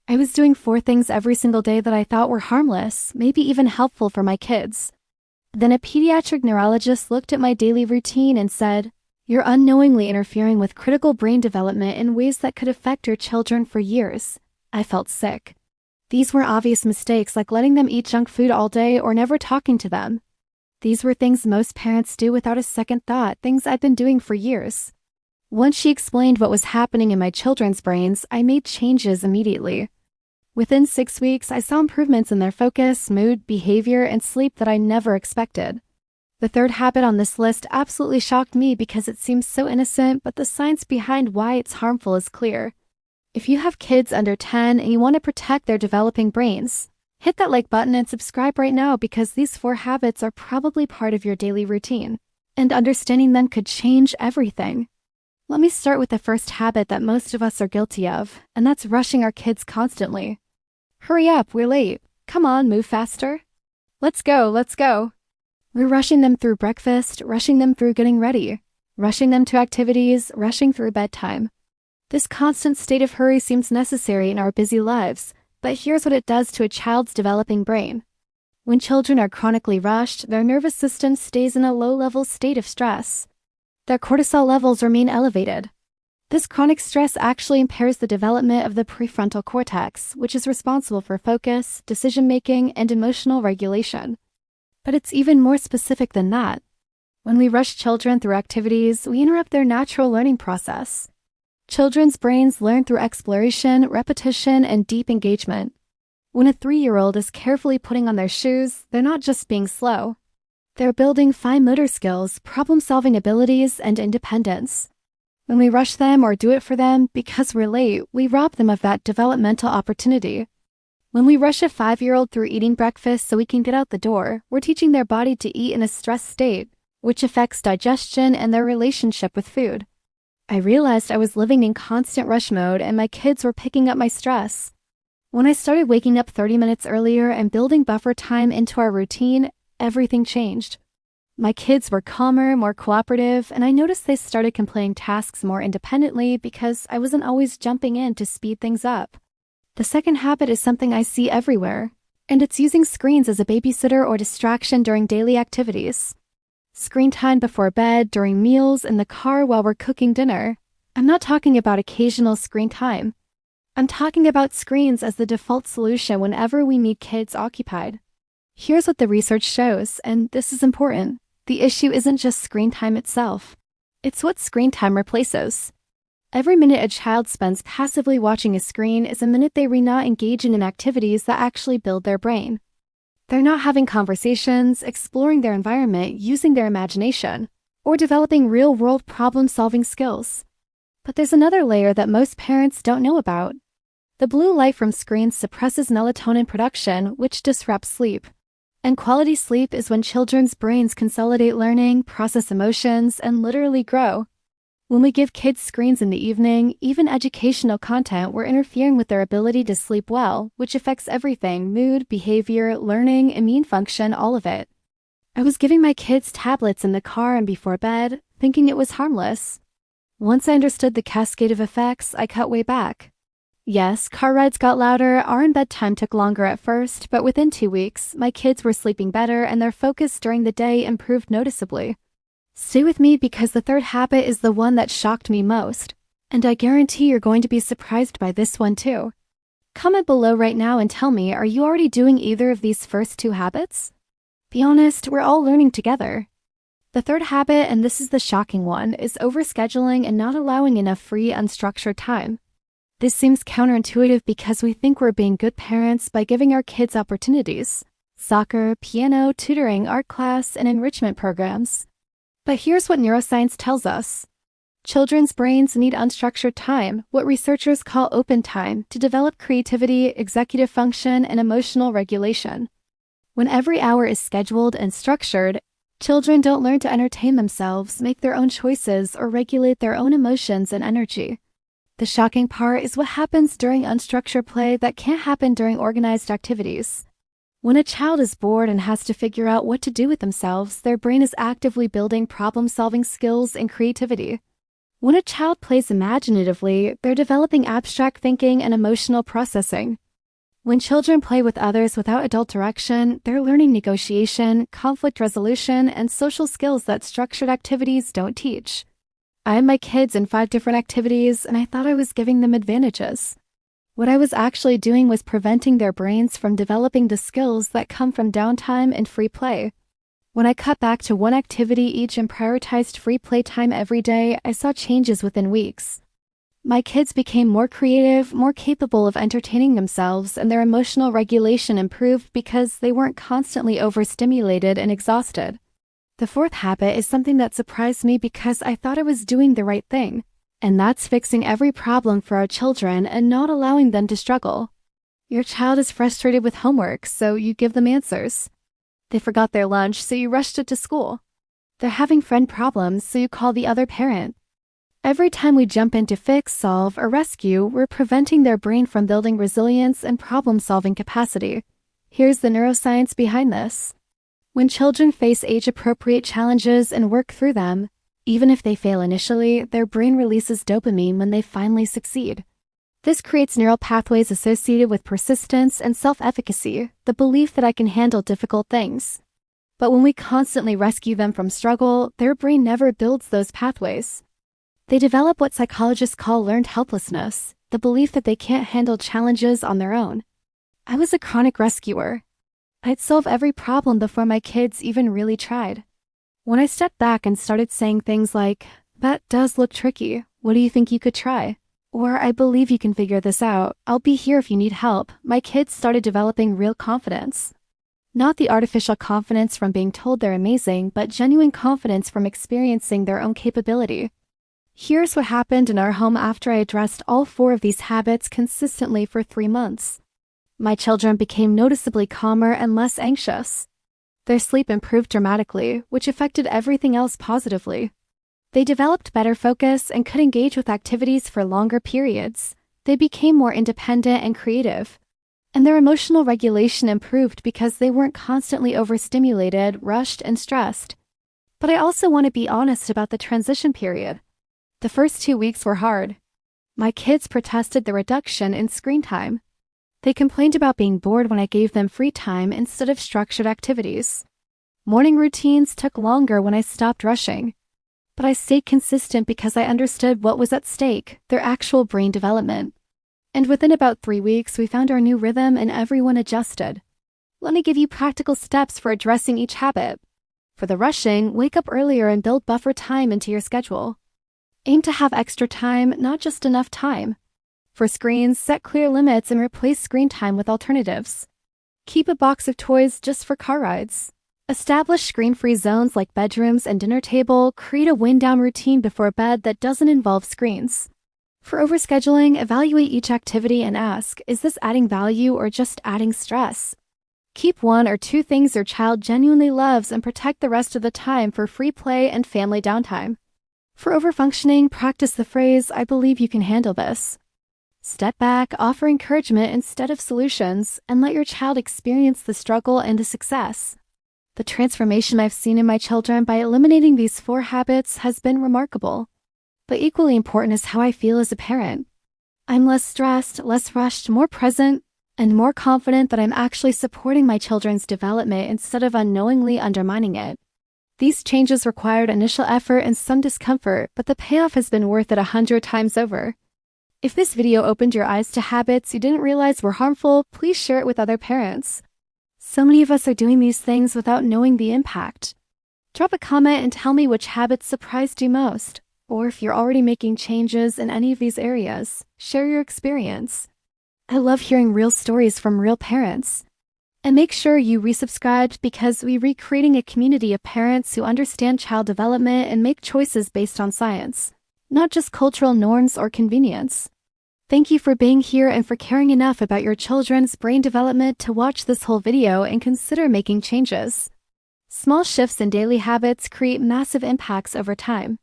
I was doing 4 things every single day that I thought were harmless, maybe even helpful for my kids. Then a pediatric neurologist looked at my daily routine and said, "You're unknowingly interfering with critical brain development in ways that could affect your children for years." I felt sick. These were obvious mistakes, like letting them eat junk food all day or never talking to them. These were things most parents do without a second thought, things I'd been doing for years. Once she explained what was happening in my children's brains, I made changes immediately. Within 6 weeks, I saw improvements in their focus, mood, behavior, and sleep that I never expected. The third habit on this list absolutely shocked me because it seems so innocent, but the science behind why it's harmful is clear. If you have kids under 10 and you want to protect their developing brains, hit that like button and subscribe right now, because these 4 habits are probably part of your daily routine, and understanding them could change everything. Let me start with the first habit that most of us are guilty of, and that's rushing our kids constantly. Hurry up, we're late. Come on, move faster. Let's go, let's go. We're rushing them through breakfast, rushing them through getting ready, rushing them to activities, rushing through bedtime. This constant state of hurry seems necessary in our busy lives, but here's what it does to a child's developing brain. When children are chronically rushed, their nervous system stays in a low-level state of stress. Their cortisol levels remain elevated. This chronic stress actually impairs the development of the prefrontal cortex, which is responsible for focus, decision-making, and emotional regulation. But it's even more specific than that. When we rush children through activities, we interrupt their natural learning process. Children's brains learn through exploration, repetition, and deep engagement. When a 3-year-old is carefully putting on their shoes, they're not just being slow. They're building fine motor skills, problem-solving abilities, and independence. When we rush them or do it for them because we're late, we rob them of that developmental opportunity. When we rush a 5-year-old through eating breakfast so we can get out the door, we're teaching their body to eat in a stressed state, which affects digestion and their relationship with food. I realized I was living in constant rush mode and my kids were picking up my stress. When I started waking up 30 minutes earlier and building buffer time into our routine, everything changed. My kids were calmer, more cooperative, and I noticed they started completing tasks more independently because I wasn't always jumping in to speed things up. The second habit is something I see everywhere, and it's using screens as a babysitter or distraction during daily activities. Screen time before bed, during meals, in the car while we're cooking dinner. I'm not talking about occasional screen time. I'm talking about screens as the default solution whenever we need kids occupied. Here's what the research shows, and this is important. The issue isn't just screen time itself. It's what screen time replaces. Every minute a child spends passively watching a screen is a minute they are not engaging in activities that actually build their brain. They're not having conversations, exploring their environment, using their imagination, or developing real-world problem-solving skills. But there's another layer that most parents don't know about. The blue light from screens suppresses melatonin production, which disrupts sleep. And quality sleep is when children's brains consolidate learning, process emotions, and literally grow. When we give kids screens in the evening, even educational content, we're interfering with their ability to sleep well, which affects everything: mood, behavior, learning, immune function, all of it. I was giving my kids tablets in the car and before bed, thinking it was harmless. Once I understood the cascade of effects, I cut way back. Yes, car rides got louder, our in-bed time took longer at first, but within 2 weeks, my kids were sleeping better and their focus during the day improved noticeably. Stay with me because the third habit is the one that shocked me most, and I guarantee you're going to be surprised by this one too. Comment below right now and tell me, are you already doing either of these first 2 habits? Be honest, we're all learning together. The third habit, and this is the shocking one, is overscheduling and not allowing enough free, unstructured time. This seems counterintuitive because we think we're being good parents by giving our kids opportunities: soccer, piano, tutoring, art class, and enrichment programs. But here's what neuroscience tells us. Children's brains need unstructured time, what researchers call open time, to develop creativity, executive function, and emotional regulation. When every hour is scheduled and structured, children don't learn to entertain themselves, make their own choices, or regulate their own emotions and energy. The shocking part is what happens during unstructured play that can't happen during organized activities. When a child is bored and has to figure out what to do with themselves, their brain is actively building problem-solving skills and creativity. When a child plays imaginatively, they're developing abstract thinking and emotional processing. When children play with others without adult direction, they're learning negotiation, conflict resolution, and social skills that structured activities don't teach. I had my kids in 5 different activities, and I thought I was giving them advantages. What I was actually doing was preventing their brains from developing the skills that come from downtime and free play. When I cut back to one activity each and prioritized free play time every day, I saw changes within weeks. My kids became more creative, more capable of entertaining themselves, and their emotional regulation improved because they weren't constantly overstimulated and exhausted. The 4th habit is something that surprised me because I thought I was doing the right thing, and that's fixing every problem for our children and not allowing them to struggle. Your child is frustrated with homework, so you give them answers. They forgot their lunch, so you rushed it to school. They're having friend problems, so you call the other parent. Every time we jump in to fix, solve, or rescue, we're preventing their brain from building resilience and problem-solving capacity. Here's the neuroscience behind this. When children face age-appropriate challenges and work through them, even if they fail initially, their brain releases dopamine when they finally succeed. This creates neural pathways associated with persistence and self-efficacy, the belief that I can handle difficult things. But when we constantly rescue them from struggle, their brain never builds those pathways. They develop what psychologists call learned helplessness, the belief that they can't handle challenges on their own. I was a chronic rescuer. I'd solve every problem before my kids even really tried. When I stepped back and started saying things like, "That does look tricky. What do you think you could try?" Or, "I believe you can figure this out. I'll be here if you need help," my kids started developing real confidence. Not the artificial confidence from being told they're amazing, but genuine confidence from experiencing their own capability. Here's what happened in our home after I addressed all 4 of these habits consistently for 3 months. My children became noticeably calmer and less anxious. Their sleep improved dramatically, which affected everything else positively. They developed better focus and could engage with activities for longer periods. They became more independent and creative. And their emotional regulation improved because they weren't constantly overstimulated, rushed, and stressed. But I also want to be honest about the transition period. The first 2 weeks were hard. My kids protested the reduction in screen time. They complained about being bored when I gave them free time instead of structured activities. Morning routines took longer when I stopped rushing. But I stayed consistent because I understood what was at stake, their actual brain development. And within about 3 weeks, we found our new rhythm and everyone adjusted. Let me give you practical steps for addressing each habit. For the rushing, wake up earlier and build buffer time into your schedule. Aim to have extra time, not just enough time. For screens, set clear limits and replace screen time with alternatives. Keep a box of toys just for car rides. Establish screen-free zones like bedrooms and dinner table. Create a wind-down routine before bed that doesn't involve screens. For overscheduling, evaluate each activity and ask, is this adding value or just adding stress? Keep 1 or 2 things your child genuinely loves and protect the rest of the time for free play and family downtime. For overfunctioning, practice the phrase, "I believe you can handle this." Step back, offer encouragement instead of solutions, and let your child experience the struggle and the success. The transformation I've seen in my children by eliminating these 4 habits has been remarkable. But equally important is how I feel as a parent. I'm less stressed, less rushed, more present, and more confident that I'm actually supporting my children's development instead of unknowingly undermining it. These changes required initial effort and some discomfort, but the payoff has been worth it 100 times over. If this video opened your eyes to habits you didn't realize were harmful, please share it with other parents. So many of us are doing these things without knowing the impact. Drop a comment and tell me which habits surprised you most, or if you're already making changes in any of these areas, share your experience. I love hearing real stories from real parents. And make sure you resubscribe because we're recreating a community of parents who understand child development and make choices based on science, not just cultural norms or convenience. Thank you for being here and for caring enough about your children's brain development to watch this whole video and consider making changes. Small shifts in daily habits create massive impacts over time.